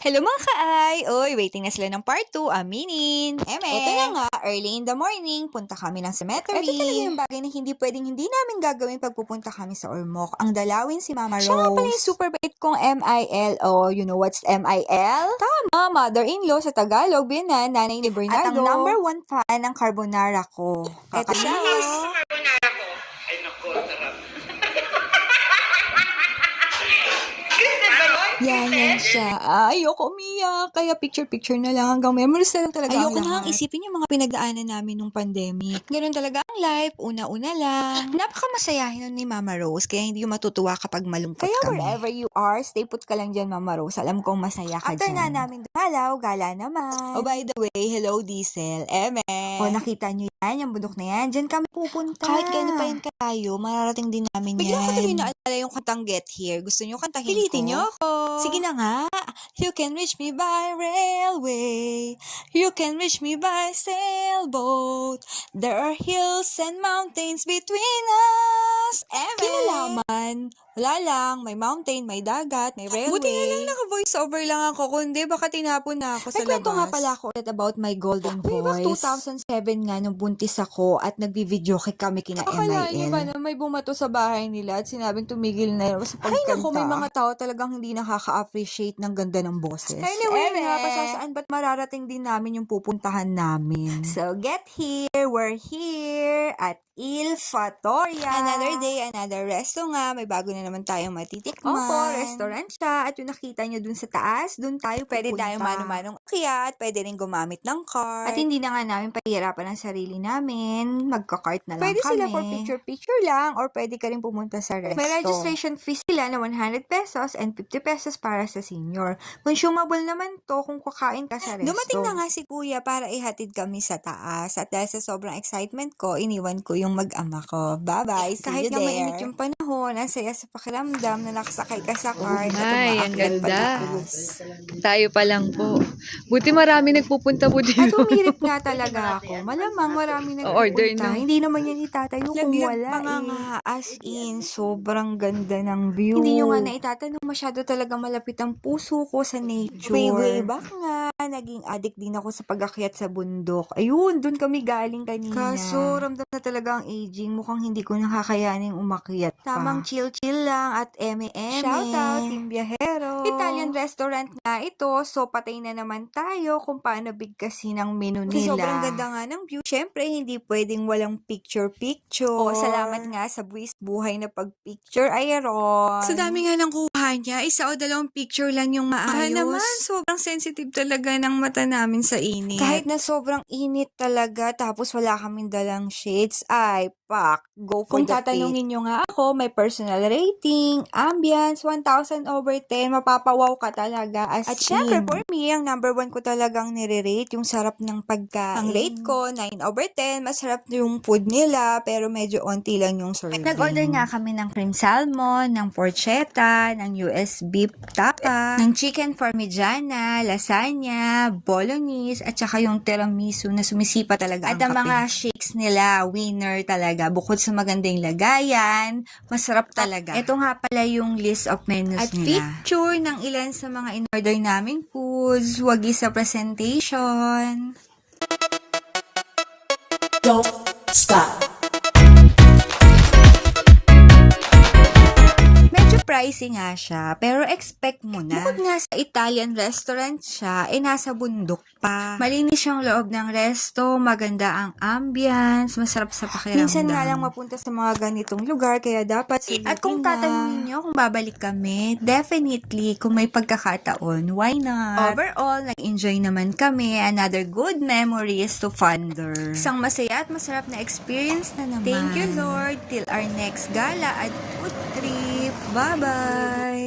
Hello mga ka-ay! Oy, waiting na sila ng part 2, aminin. Ito na nga, early in the morning, punta kami ng cemetery. Ito talaga yung bagay na hindi pwedeng hindi namin gagawin pag pupunta kami sa Ormoc. Ang dalawin si Mama Rose. Siya nga pala yung super bait kong MIL. Oh, you know what's MIL? Tama, mother-in-law sa Tagalog, binan, nanay ni Bernardo. At ang number 1 fan ng carbonara ko. Ito siya. Carbonara ko. Ay, naku, sarap. Yan siya. Ayoko umiyak. Kaya picture-picture na lang hanggang memories na lang talaga. Ayoko na lang isipin yung mga pinagdaanan namin nung pandemic. Ganun talaga ang life. Una-una lang. Napakamasayahin nun ni Mama Rose. Kaya hindi yung matutuwa kapag malungkot kami. Kaya wherever you are, stay put ka lang dyan, Mama Rose. Alam kong masaya ka After dyan. na namin dumalaw, gala naman. Oh, by the way, hello, Diesel. Eme. O, nakita nyo yan, yung bundok na yan. Diyan kami pupunta. Kahit gano'n pa yan kalayo, mararating din namin Bigla yan. ko tuloy naalala yung kantang Get Here. Gusto nyo kantahin Pilitin ko? nyo ako. Sige na nga. You can reach me by railway. You can reach me by sailboat. There are hills and mountains between us. Kinalaman. Wala lang. May mountain, may dagat, may railway. Buti nga lang naka-voice over lang ako. Kundi baka tinapon na ako sa labas. Nagkwento nga pala ako ulit about my golden Way back voice. 2007 nga, nung buntis ako at nagbi-video kami kina Akala niyo ba MIL. na may bumato sa bahay nila at sinabing tumigil na yun sa pagkanta? Ay naku, may mga tao talagang hindi nakaka-appreciate ng ganda ng boses. Anyway Eme. nga, pasasaan ba't mararating din namin yung pupuntahan namin? So, get here, we're here at Il Fattoria. Another day, another resto nga. May bago na naman tayong matitikman. Opo, restaurant siya. At yung nakita nyo dun sa taas, dun tayo Pwede pupunta. tayong mano-manong akyat. Pwede rin gumamit ng cart. At hindi na nga namin pahihirapan ang sarili namin. Magka-cart na lang Pwede kami. sila for picture-picture lang or pwede ka rin pumunta sa resto. May registration fee sila na 100 pesos and 50 pesos para sa senior. Consumable naman to kung kakain ka sa resto. Dumating na nga si Kuya para ihatid kami sa taas. At dahil sa sobrang excitement ko, iniwan ko yung mag-ama ko. Bye-bye. See Kahit you nga there. mainit yung panahon, ang saya sa pakiramdam na nakasakay ka sa cart at Ay, ang umaakyat ganda. pataas. Tayo pa lang po. Buti marami nagpupunta po At dito. umirit nga talaga ako. Malamang marami Order nagpupunta. na. Hindi naman yan itatayo kung Laglag wala pa nga eh. nga, as in, sobrang ganda ng view. Hindi nyo nga naitatanong, masyado talaga malapit ang puso ko sa nature. Way back nga, naging addict din ako sa pag-akyat sa bundok. Ayun, dun kami galing kanina. Kaso, ramdam na talaga ang aging. Mukhang hindi ko nakakayaning umakyat pa. Tamang chill-chill lang at eme-eme. Shout out, Team Biahero. Italian restaurant nga ito, so patay na naman tayo kung paano bigkasin ang menu Kasi nila. sobrang ganda nga ng view. Siyempre, hindi pwedeng walang picture-picture. Oh, Salamat nga sa buwis buhay na pag-picture. Ayron. Sa dami nga ng kuha niya, isa o dalawang picture lang yung maayos. naman, sobrang sensitive talaga ng mata namin sa init. Kahit na sobrang init talaga, tapos wala kaming dalang shades, ay, pak, go for Kung the tatanungin nyo nga ako, may personal rating, ambience, 1,000 over 10, mapapawaw ka talaga. At syempre, for me, ang number 1 ko talagang nire-rate, yung sarap ng pagkain. Ang rate ko, 9 over 10, masarap yung food nila, pero medyo onti lang yung serving. Nag-order nga kami ng cream salmon, ng porchetta, ng US beef tapa, ng chicken parmigiana, lasagna, bolognese, at saka yung tiramisu na sumisipa talaga At ang ang kape. mga shakes nila, winner talaga. Bukod sa magandang lagayan, masarap talaga. Ito nga pala yung list of menus At nila. picture ng ilan sa mga in-order naming foods, wagi sa presentation. Don't stop. Medyo pricey nga siya, pero expect mo na. Bukod nga sa Italian restaurant siya, nasa bundok pa. Malinis yung loob ng resto, maganda ang ambience, masarap sa pakiramdam. Minsan nga lang mapunta sa mga ganitong lugar, kaya dapat sulitin At kung tatanungin nyo kung babalik kami, definitely, kung may pagkakataon, why not? Overall, nag-enjoy naman kami. Another good memories to ponder. Isang masaya at masarap na experience na naman. Thank you, Lord. Till our next gala at food trip. Bye-bye!